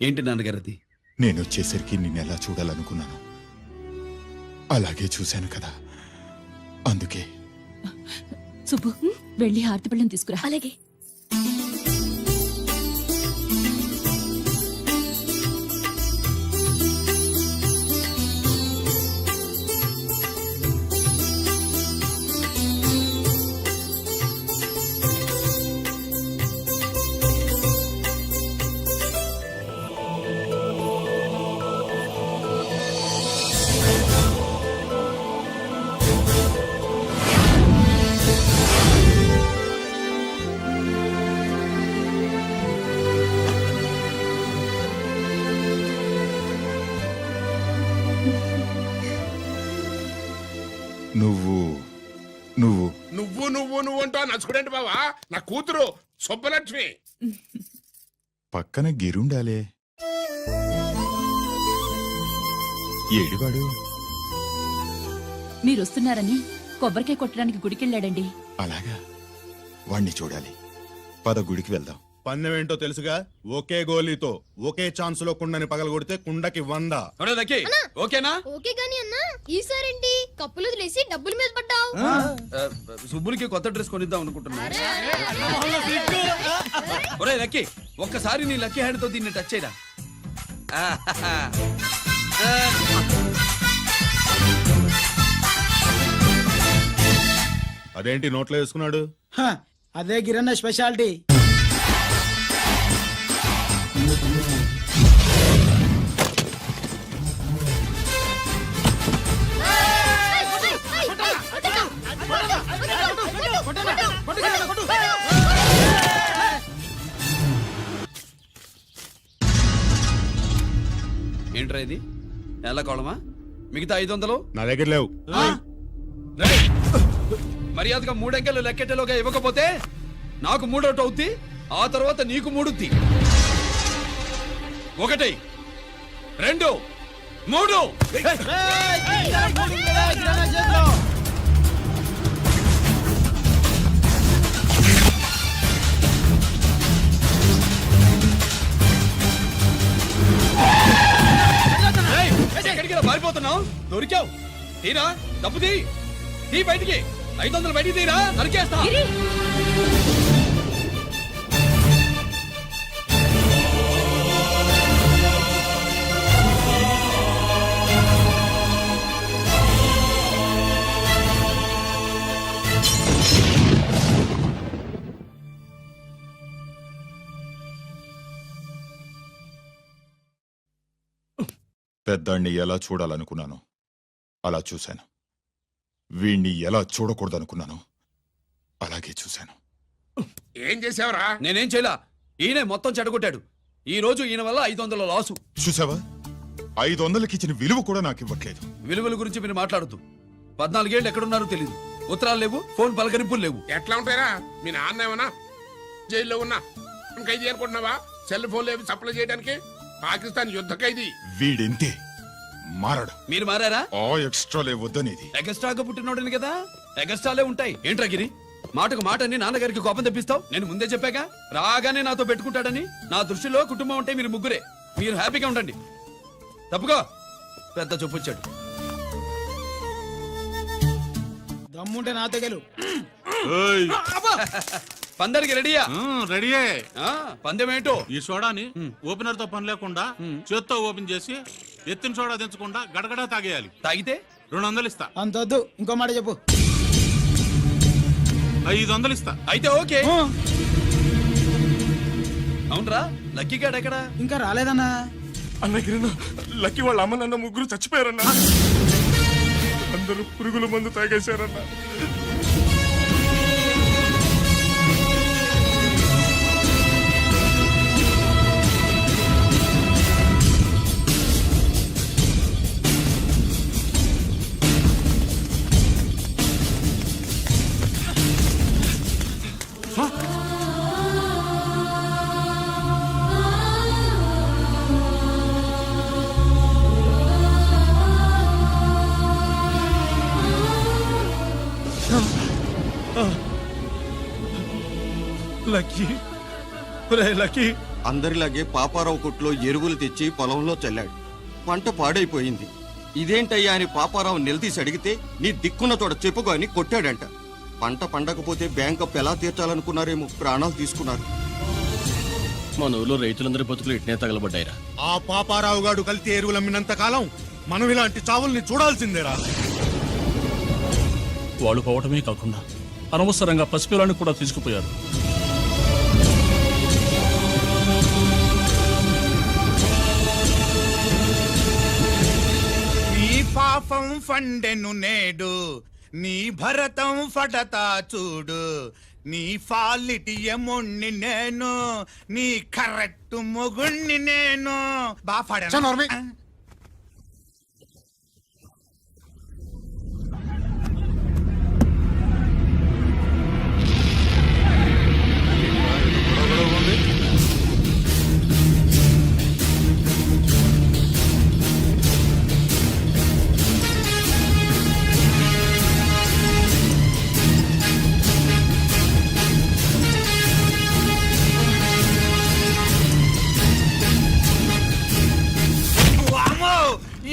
ఏంటి నాన్నగారు అది? నేను వచ్చేసరికి నిన్నెలా చూడాలనుకున్నాను అలాగే చూశాను కదా, అందుకే. సుబ్బు, వెళ్ళి హారతి పళ్ళని తీసుకురా. అలాగే. నువ్వు నువ్వు నువ్వు నువ్వు నువ్వు అంటా నచ్చుకునేంటి బావా? నా కూతురు సుబ్బలక్ష్మి. పక్కన గిరుండాలే. ఏడివాడు? మీరొస్తున్నారని కొబ్బరికాయ కొట్టడానికి గుడికెళ్ళాడండి. అలాగా, వాణ్ణి చూడాలి. పద గుడికి వెళ్దాం. పందెం ఏంటో తెలుసుగా, ఒకే గోలీతో ఒకే ఛాన్స్ లో కుండని పగలగొడితే కుండకి 100. ఓకేనా? ఓకే గాని అన్నా, ఈసారేంటి కప్పులు వదిలేసి డబ్బుల మీద పడ్డావు? సుబ్బులకి కొత్త డ్రెస్ కొనిద్దాం అనుకుంటున్నా. ఒరే లక్కీ, ఒక్కసారి నీ లక్కీ హ్యాండ్ తో దీన్ని టచ్ చేయరా. అదేంటి నోట్లో వేసుకున్నాడు? అదే గిరన్న స్పెషాలిటీ. ఏంట్రా ఇది? ఎలా కోళమా? మిగతా 500 నా దగ్గర లేవు. మర్యాదగా 3 అంకెలు లెక్కెట్టేలోగా ఇవ్వకపోతే నాకు 3 అవుద్ది, ఆ తర్వాత నీకు 3. 1 2 3. ఎక్కడికి పారిపోతున్నావు? దొరికావు. తీరా, డబ్బు తీ బయటికి. 500 బయటికి తీరా, నరికేస్తా. పెద్దాన్ని ఎలా చూడాలనుకున్నానో అలా చూశాను. వీణ్ణి ఎలా చూడకూడదనుకున్నానో అలాగే చూశాను. ఏం చేసావురా? నేనేం చేయలా, ఈయనే మొత్తం చెడగొట్టాడు. ఈ రోజు ఈయన వల్ల 500 లాసు. చూసావా, 500కి ఇచ్చిన విలువ కూడా నాకు ఇవ్వట్లేదు. విలువల గురించి మీరు మాట్లాడుతూ 14 ఏళ్ళు ఎక్కడున్నారో తెలియదు. ఉత్తరాలు లేవు, ఫోన్ పలకరింపులు లేవు. ఎట్లా ఉంటారా? మీ నాన్న ఏమన్నా జైల్లో ఉన్నా ఖైదీ అనుకుంటున్నావా? సెల్ ఫోన్ లేవి సప్లై చేయడానికి? పాకిస్తాన్ యుద్ధ ఖైదీ. వీడింతే మారడు. మీరు మారారా? ఎక్స్ట్రాలే వద్దనేది. ఎగస్ట్రాగా పుట్టినోడని కదా, ఎగస్ట్రాలే ఉంటాయి. ఏంట్రా గిరి, మాటకు మాట అని నాన్నగారికి కోపం తెప్పిస్తావు? నేను ముందే చెప్పాగా రాగానే నాతో పెట్టుకుంటాడని. నా దృష్టిలో కుటుంబం అంటే మీరు ముగ్గురే. మీరు హ్యాపీగా ఉండండి. తప్పుకో, పెద్ద చూపొచ్చాడు. దమ్ముంటే నాతో గెలు. పందరికి రెడీయా? రెడీయే. పందెం ఏంటో? ఈ సోడాని ఓపెనర్ తో పని లేకుండా చేత్తో ఓపెన్ చేసి ఎత్తిన సోడా దించకుండా గడగడా తాగేయాలి. తాగితే 200 ఇస్తా. అంతొద్దు, ఇంకో మాట చెప్పు. 500 ఇస్తా. అయితే ఓకే. అవునరా, లక్కీ గాడు ఎక్కడా? ఇంకా రాలేదన్నా. అన్న కిరణ్, లక్కీ వాళ్ళ అమ్మ నాన్న ముగ్గురు చచ్చిపోయారన్నా. అందరూ పురుగుల మందు తాగేశారన్నా. లక్కీ, లక్కీ అందరిలాగే పాపారావు కొట్లో ఎరువులు తెచ్చి పొలంలో చల్లాడు. పంట పాడైపోయింది. ఇదేంటయ్యా అని పాపారావు నిలదీసి అడిగితే నీ దిక్కున్న తోడ చెప్పుకో అని కొట్టాడంట. పంట పండకపోతే బ్యాంక్ అప్పు ఎలా తీర్చాలనుకున్నారేమో ప్రాణాలు తీసుకున్నారు. మన ఊళ్ళో రైతులందరి బతుకులు ఇట్నే తగలబడ్డాయిరా. ఆ పాపారావు గాడు కల్తీ ఎరువులు అమ్మినంత కాలం మనం ఇలాంటి చావుల్ని చూడాల్సిందేరా. వాళ్ళు పోవటమే కాకుండా అనవసరంగా పసిపిల్లాన్ని కూడా తీసుకుపోయారు. నీ పాపం ఫండెను నేడు, నీ భరతం ఫడతా చూడు. నీ ఫాలిటి ఎముణ్ణి నేను, నీ కరెక్ట్ మొగుణ్ణి నేను. చనోర్మి.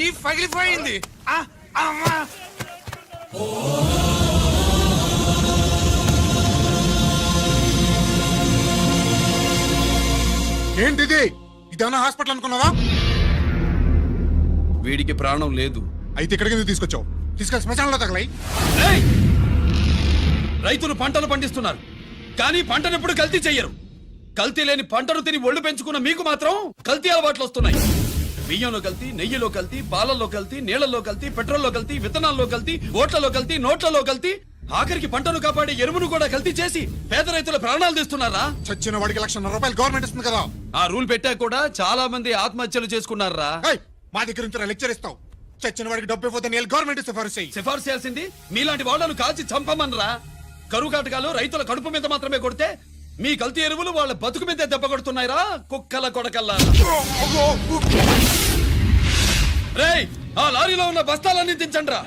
ఈ పగిలిపోయింది. అమ్మా, ఏంటిది? ఇదేమన్నా హాస్పిటల్ అనుకున్నావా? వీడికి ప్రాణం లేదు. అయితే ఇక్కడికి ఎందుకు తీసుకొచ్చావు? తీసుకెళ్ళి శ్మశానంలో తగలై. రైతులు పంటలు పండిస్తున్నారు, కానీ పంటను ఎప్పుడు కల్తీ చెయ్యరు. కల్తీ లేని పంటను తిని ఒళ్ళు పెంచుకున్న మీకు మాత్రం కల్తీ అలవాట్లు వస్తున్నాయి. బియ్యంలో కల్తీ, నెయ్యిలో కల్తీ, పాలల్లో కల్తీ, నీళ్లలో కల్తీ, పెట్రోల్లో కల్తీ, విత్తనాల్లో కల్తీ, ఓట్లలో కల్తీ, నోట్లలో కల్తీ, ఆఖరికి పంటను కాపాడే ఎరువును కూడా కల్తీ చేసి పేద రైతుల ప్రాణాలు తీస్తున్నారా? చచ్చిన వాడికి ₹1,00,000 గవర్నమెంట్ ఇస్తుంది కదా. ఆ రూల్ పెట్టాక కూడా చాలా మంది ఆత్మహత్యలు చేసుకున్నారా? మా దగ్గర నుంచి లెక్చర్ ఇస్తావు. చచ్చిన వాడికి డబ్బు ఇవ్వద్దు, గవర్నమెంట్ సిఫారసు చేయి. సిఫార్సు చేయాల్సింది మీలాంటి వాళ్ళను కాల్చి చంపమనరా? కరువు కాటకాలు రైతుల కడుపు మీద మాత్రమే కొడితే మీ కల్తీ ఎరువులు వాళ్ళ బతుకు మీద దెబ్బ కొడుతున్నాయిరా కుక్కల కొడకల్లా. రేయ్, ఆ లారీలో ఉన్న బస్తాలన్నీ దించండ్రా.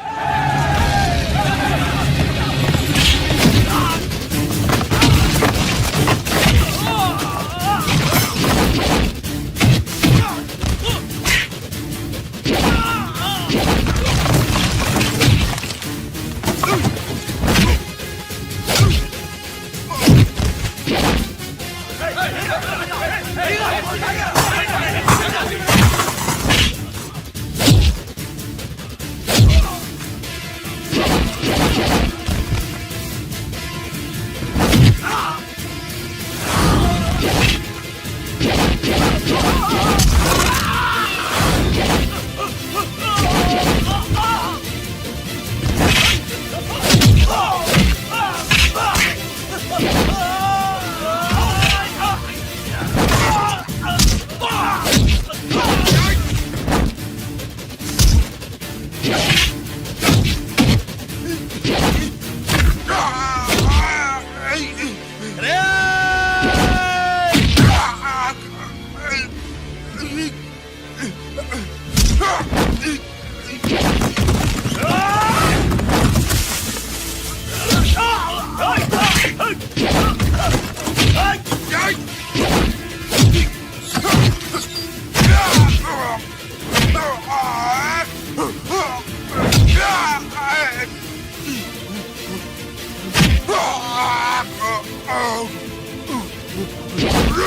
రేయ్,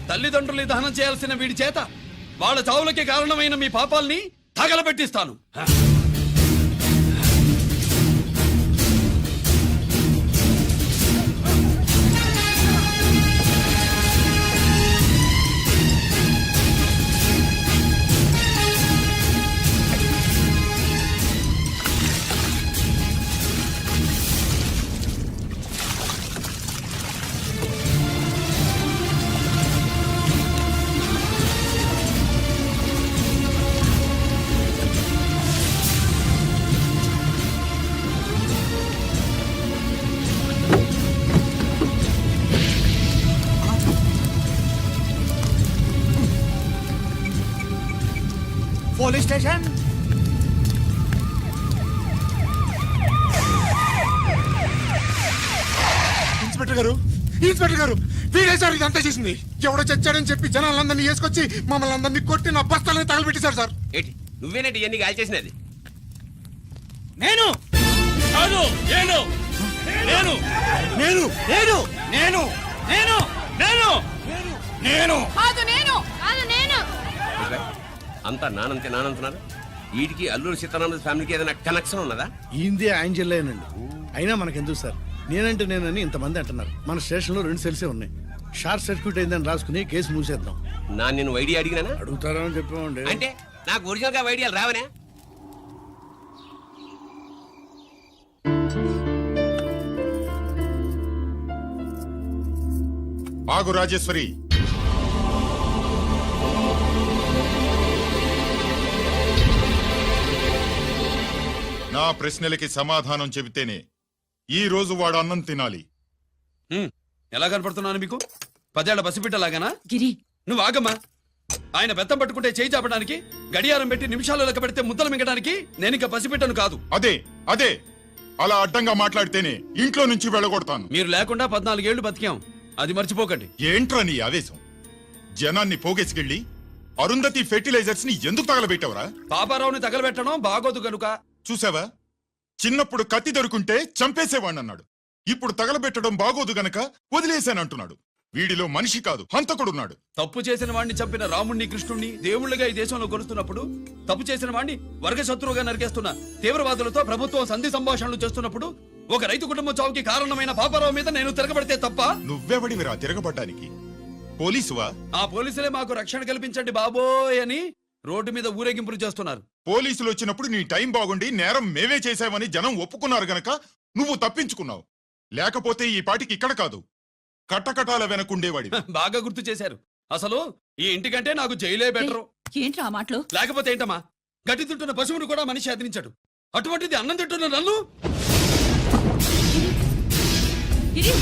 తల్లిదండ్రుల్ని దహనం చేయాల్సిన వీడి చేత వాళ్ళ చావులకి కారణమైన మీ పాపాల్ని తగలబెట్టిస్తాను. Police station. ఇన్స్పెక్టర్ గారు, ఇన్స్పెక్టర్ గారు, వీడే సార్ ఇదంతా చేసింది. ఎవడో చచ్చాడని చెప్పి జనాలందరినీ వేసుకొచ్చి మమ్మల్ని అందరినీ కొట్టి నా బస్తాలని తగలబెట్టేశారు సార్. ఏంటి నువ్వేనండి ఇవన్నీ గాలి చేసినది? నేను కాదు నేను నేను నేను నేను నేను నేను నేను నేను కాదు నేను కాదు నేను అంతా నానంతే నానంటున్నారు. వీటికి అల్లూరు సీతారామరాజు ఫ్యామిలీకి ఏదైనా కనెక్షన్ ఉన్నదా? ఈందే ఆయన జిల్లానండి. అయినా మనకెందుకు సార్, నేనంటే నేనని ఇంతమంది అంటున్నారు. మన స్టేషన్లో 2 సెల్సే ఉన్నాయి. షార్ట్ సర్క్యూట్ అయిందని రాసుకుని కేసు మూసేద్దాం. నేను ఐడియా అడిగినా అడుగుతారా అని చెప్పామండి. అంటే నాకు ఒరిజినల్ గా ఐడియాలు రావనే? ఆగు రాజేశ్వరి. నా ప్రశ్నలకి సమాధానం చెబితేనే ఈ రోజు వాడు అన్నం తినాలి. ఎలా కనపడుతున్నాను మీకు? 10 ఏళ్ల పసిబిడ్డలాగానా? గిరి నువ్వు ఆగమ్మా. ఆయన బెత్తం పట్టుకుంటే చేయి చాపడానికి, గడియారం పెట్టి నిమిషాలు లెక్క పెడితే ముద్దలు మింగడానికి నేను ఇంకా పసిబిడ్డను కాదు. అదే అదే అలా అడ్డంగా మాట్లాడితేనే ఇంట్లో నుంచి వెళ్ళగొడతాను. మీరు లేకుండా 14 ఏళ్లు బతికాం, అది మర్చిపోకండి. ఏంట్రా నీ ఆవేశం? జనాన్ని పోగేసుకెళ్ళి అరుంధతి ఫెర్టిలైజర్స్ ని ఎందుకు తగలబెట్టావురా? పాపారావుని తగలబెట్టడం బాగోదు గనుక. చూసావా, చిన్నప్పుడు కత్తి దొరుకుంటే చంపేసేవాణ్ణన్నాడు. ఇప్పుడు తగలబెట్టడం బాగోదు గనక వదిలేశానంటున్నాడు. వీడిలో మనిషి కాదు, హంతకుడున్నాడు. తప్పు చేసిన వాడిని చంపిన రాముణ్ణి, కృష్ణుణ్ణి దేవుళ్ళుగా ఈ దేశంలో కొలుస్తున్నప్పుడు, తప్పు చేసిన వాడిని వర్గ శత్రువుగా నరికేస్తున్న తీవ్రవాదులతో ప్రభుత్వం సంధి సంభాషణలు చేస్తున్నప్పుడు, ఒక రైతు కుటుంబం చావుకి కారణమైన పాపారావు మీద నేను తిరగబడితే తప్ప? నువ్వెవడివిరా తిరగబడ్డానికి? పోలీసువా? ఆ పోలీసులే మాకు రక్షణ కల్పించండి బాబోయ్ అని రోడ్డు మీద ఊరేగింపులు చేస్తున్నారు. పోలీసులు వచ్చినప్పుడు నీ టైం బాగుండి నేరం మేమే చేశామని జనం ఒప్పుకున్నారు గనక నువ్వు తప్పించుకున్నావు. లేకపోతే ఈ పాటికి ఇక్కడ కాదు, కట్టకటాల వెనకుండేవాడి. బాగా గుర్తు చేశారు. అసలు ఈ ఇంటికంటే నాకు జైలే బెటరు. ఏంట్రా ఆ మాటలు? లేకపోతే ఏంటమ్మా, గడ్డి తింటున్న పశువును కూడా మనిషి అదిరించాడు. అటువంటిది అన్నం తింటున్న నన్ను? గిరి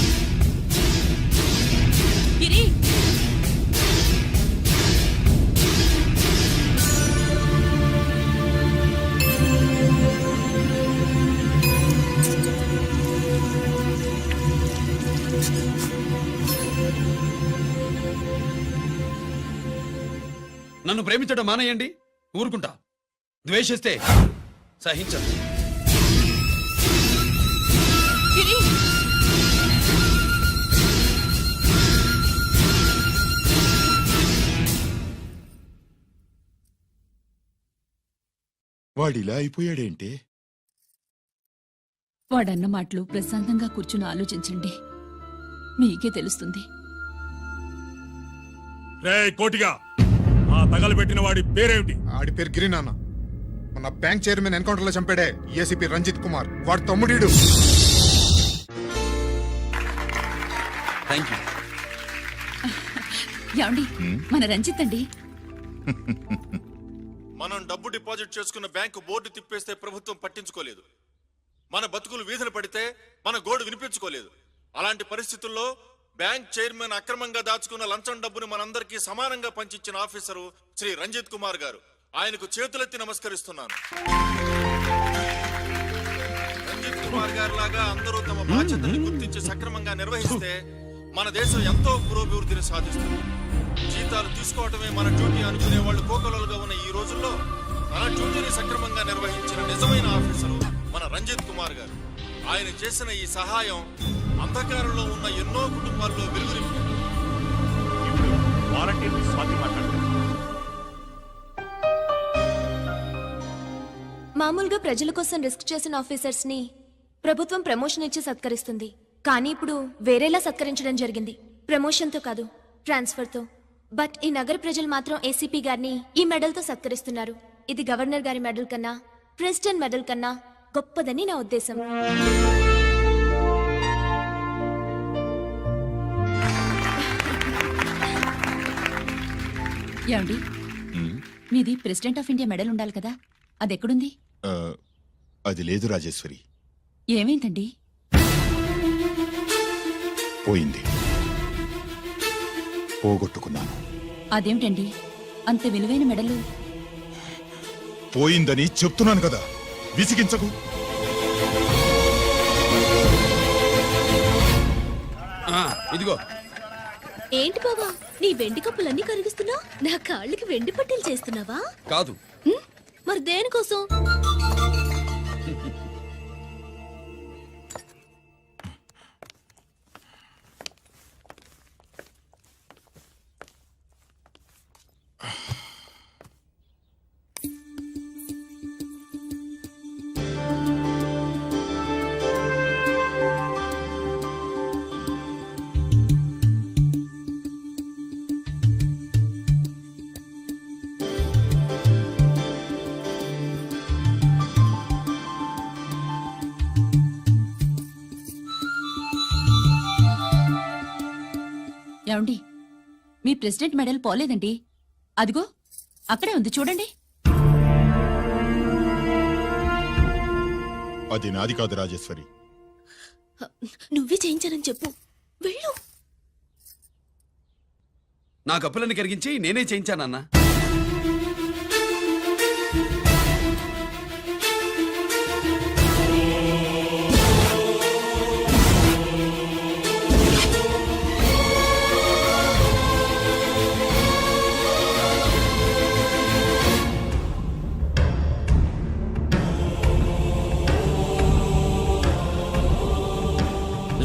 గిరి నన్ను ప్రేమించడం మానేయండి, ఊరుకుంటా. ద్వేషిస్తే సహించదు. గిరి వాడిలా అయిపోయాడేంటే? వాడన్న మాటలు ప్రశాంతంగా కూర్చుని ఆలోచించండి, మీకే తెలుస్తుంది. రే కోటిగా, ఆ తగలబెట్టిన వాడి పేరేమిటి? ఆడి పేరు గిరి నాన్న. మన బ్యాంక్ చైర్మన్ ఎన్కౌంటర్ లో చంపాడే ఏసీపీ రంజిత్ కుమార్, వాడు తమ్ముడీడు. Thank you. ఏమండి, మన రంజిత్ అండి. మనం డబ్బు డిపాజిట్ చేసుకున్న బ్యాంకు బోర్డు తిప్పేస్తే ప్రభుత్వం పట్టించుకోలేదు. మన బతుకులు వీధులు పడితే మన గోడు వినిపించుకోలేదు. అలాంటి పరిస్థితుల్లో బ్యాంక్ చైర్మన్ అక్రమంగా దాచుకున్న లంచం డబ్బును మనందరికీ సమానంగా పంచిచ్చిన ఆఫీసరు శ్రీ రంజిత్ కుమార్ గారు. ఆయనకు చేతులెత్తి నమస్కరిస్తున్నాను. రంజిత్ కుమార్ గారి లాగా అందరూ తమ బాధ్యతల్ని గుర్తించి సక్రమంగా నిర్వహిస్తే మన దేశం ఎంతో పురోభివృద్ధిని సాధిస్తుంది. జీతాలు తీసుకోవటమే మన డ్యూటీ అనుకునే వాళ్ళు కోకొలలుగా ఉన్న ఈ రోజుల్లో మన డ్యూటీని సక్రమంగా నిర్వహించిన నిజమైన ఆఫీసరు మన రంజిత్ కుమార్ గారు. ఆయన చేసిన ఈ సహాయం అంధకారంలో ఉన్న ఎన్నో కుటుంబాల్లో వెలుగు నింపింది. వాలంటీర్ స్వాతి మాట్లాడతారు. మామూలుగా ప్రజల కోసం రిస్క్ చేసిన ఆఫీసర్స్ ని ప్రభుత్వం ప్రమోషన్ ఇచ్చి సత్కరిస్తుంది. కానీ ఇప్పుడు వేరేలా సత్కరించడం జరిగింది. ప్రమోషన్ తో కాదు, ట్రాన్స్ఫర్ తో. బట్ ఈ నగర ప్రజలు మాత్రం ఏసీపీ గారిని ఈ మెడల్ తో సత్కరిస్తున్నారు. ఇది గవర్నర్ గారి మెడల్ కన్నా, ప్రెసిడెంట్ మెడల్ కన్నా గొప్పదని నా ఉద్దేశం. ఏమండి, మీది ప్రెసిడెంట్ ఆఫ్ ఇండియా మెడల్ ఉండాలి కదా, అది ఎక్కడుంది? అది లేదు రాజేశ్వరి, ఏమైందండి? పోయింది, పోగొట్టుకున్నాను. అదేమిటండి అంత విలువైన మెడలు? పోయిందని చెప్తున్నాను కదా, విసిగించకు. ఇదిగో. ఏంటి బాబా, నీ వెండి కప్పులన్నీ కరిగిస్తున్నా? నా కాళ్ళకి వెండి పట్టీలు చేస్తున్నావా? కాదు. మరి దేనికోసం? ఏమండి, మీ ప్రెసిడెంట్ మెడల్ పోలేదండి, అదిగో అక్కడే ఉంది చూడండి. అది నాది కాదు రాజేశ్వరి. నువ్వే చేయించానని చెప్పు, వెళ్ళు. నా కప్పులను కరిగించి నేనే చేయించానన్నా.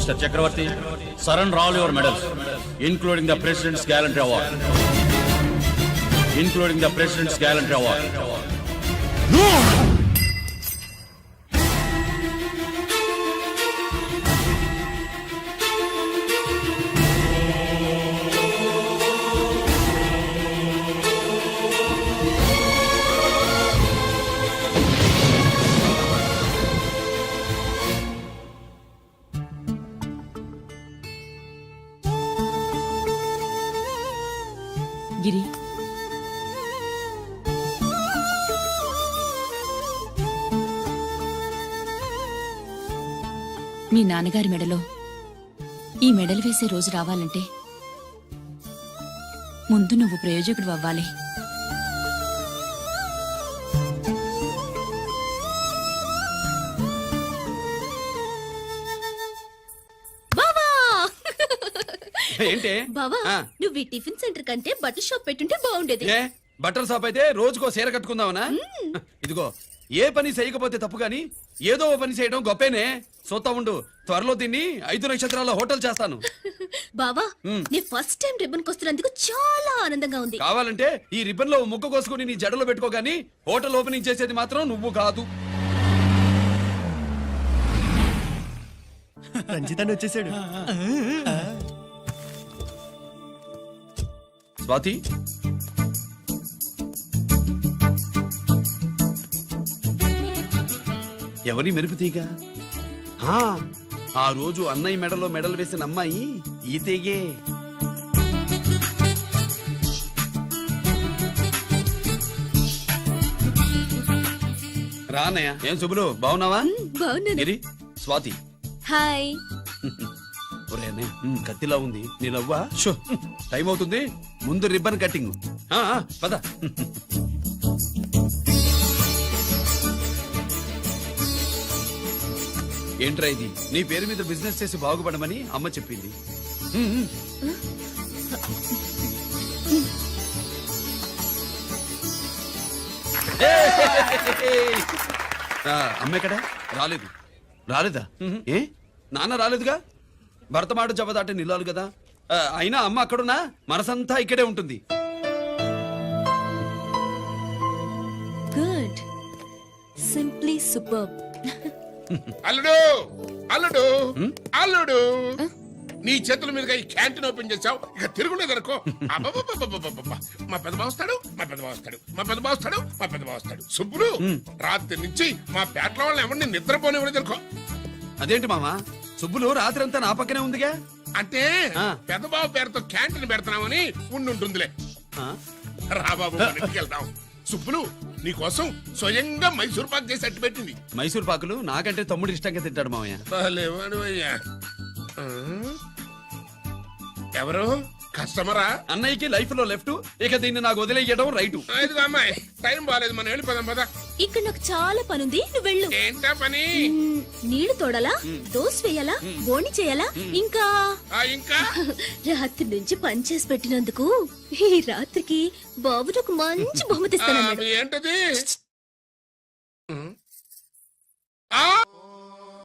Mr. Chakravarti, surrender all your medals, including the President's Gallantry Award. Including the President's Gallantry Award. No! గిరి, మీ నాన్నగారి మెడలో ఈ మెడల్ వేసే రోజు రావాలంటే ముందు నువ్వు ప్రయోజకుడు అవ్వాలి. ఏంటి? బావా, ఆ. నువ్వు ఈ టిఫిన్ సెంటర్ కంటే బట్టల షాప్ పెట్టుంటే బాగుండేది. ఏ బట్టల షాప్ అయితే రోజుకో చీర కట్టుకుందామనా? ఇదిగో, ఏ పని చేయకపోతే తప్పు గాని ఏదో ఓ పని చేయడం గొప్పేనే. సొత్తా ఉండు, త్వరలో దీన్ని 5 నక్షత్రాల హోటల్ చేస్తాను. బావా, నీ ఫస్ట్ టైం రిబ్బన్ కొస్తున్నందుకు చాలా ఆనందంగా ఉంది. కావాలంటే ఈ రిబ్బన్ లో ముక్క కోసుకుని నీ జడలో పెట్టుకోగాని హోటల్ ఓపెనింగ్ చేసేది మాత్రం నువ్వు కాదు. రంజితాన్ని వచ్చేసాడు. స్వాతి, ఎవరి మెరుపు తీగ? ఆ రోజు అన్నయ్య మెడలో మెడలు వేసిన అమ్మాయి ఈ తీగే. రా అన్నయ్య. ఏం శుభులు, బాగున్నావా? బాగున్నాను. గిరి, స్వాతి. హాయ్. ఒరే అన్నయ్య, కత్తిలా ఉంది నీ నవ్వా? షో, టైం అవుతుంది, ముందు రిబ్బన్ కట్టింగ్. పద. ఏంట్రా ఇది? నీ పేరు మీద బిజినెస్ చేసి బాగుపడమని అమ్మ చెప్పింది. అమ్మ ఎక్కడ రాలేదు రాలేదా ఏ నాన్న రాలేదుగా భర్త మాట జబదాటే నిల్లాలి కదా అయినా అమ్మ అక్కడున్నా మనసంతా ఇక్కడే ఉంటుంది. Good, simply super. అల్లుడు అల్లుడు అల్లుడు నీ చేతుల మీదుగా ఈ క్యాంటీన్ ఓపెన్ చేసావు, ఇక తిరుగులేదు అనుకో. అబ్బబ్బబ్బబ్బబ్బబ్బబ్బ. మా పెద్ద బావస్తాడు మా పెద్ద బావస్తాడు మా పెద్ద బావస్తాడు మా పెద్ద బావస్తాడు శుభ్రు రాత్రి నుంచి మా పేటల వాళ్ళని ఎవరిని నిద్రపోనివ్వలేదు అనుకో. అదేంటి మామా, సుబ్బులు రాత్రి అంతా నా పక్కనే ఉందిగా. అంటే పెద్ద బావ పేరుతో క్యాంటీన్ పెడతామని ఉండుంటుందిలే. రా బాబు మన ఇంటికి వెళ్దాం. సుబ్బులు నీకోసం స్వయంగా మైసూర్ పాక్ చేసి అట్టు పెట్టింది. మైసూర్ పాకులు నాకంటే తమ్ముడు ఇష్టంగా తింటాడు మామయ్య. భలేవాడివయ్యా. ఎవరు కస్టమరా? అన్నయ్యకి లైఫ్ లో లెఫ్ట్, ఇక దీన్ని నాకు వదిలేయడం రైటు. ఇదిగో అమ్మాయి టైం బాగాలేదు, మనం వెళ్ళిపోదాం పద. ఇక్కడ నాకు చాలా పనుంది, నువ్వు వెళ్ళు. ఏంటా పని? నీళ్లు తోడాలా, దోశ వేయాలా, బోని చేయాలా, ఇంకా ఇంకా రాత్రి నుంచి పని చేసి పెట్టినందుకు ఈ రాత్రికి బాబు నాకు మంచి బహుమతి ఇస్తానన్నాడు. ఏంటది?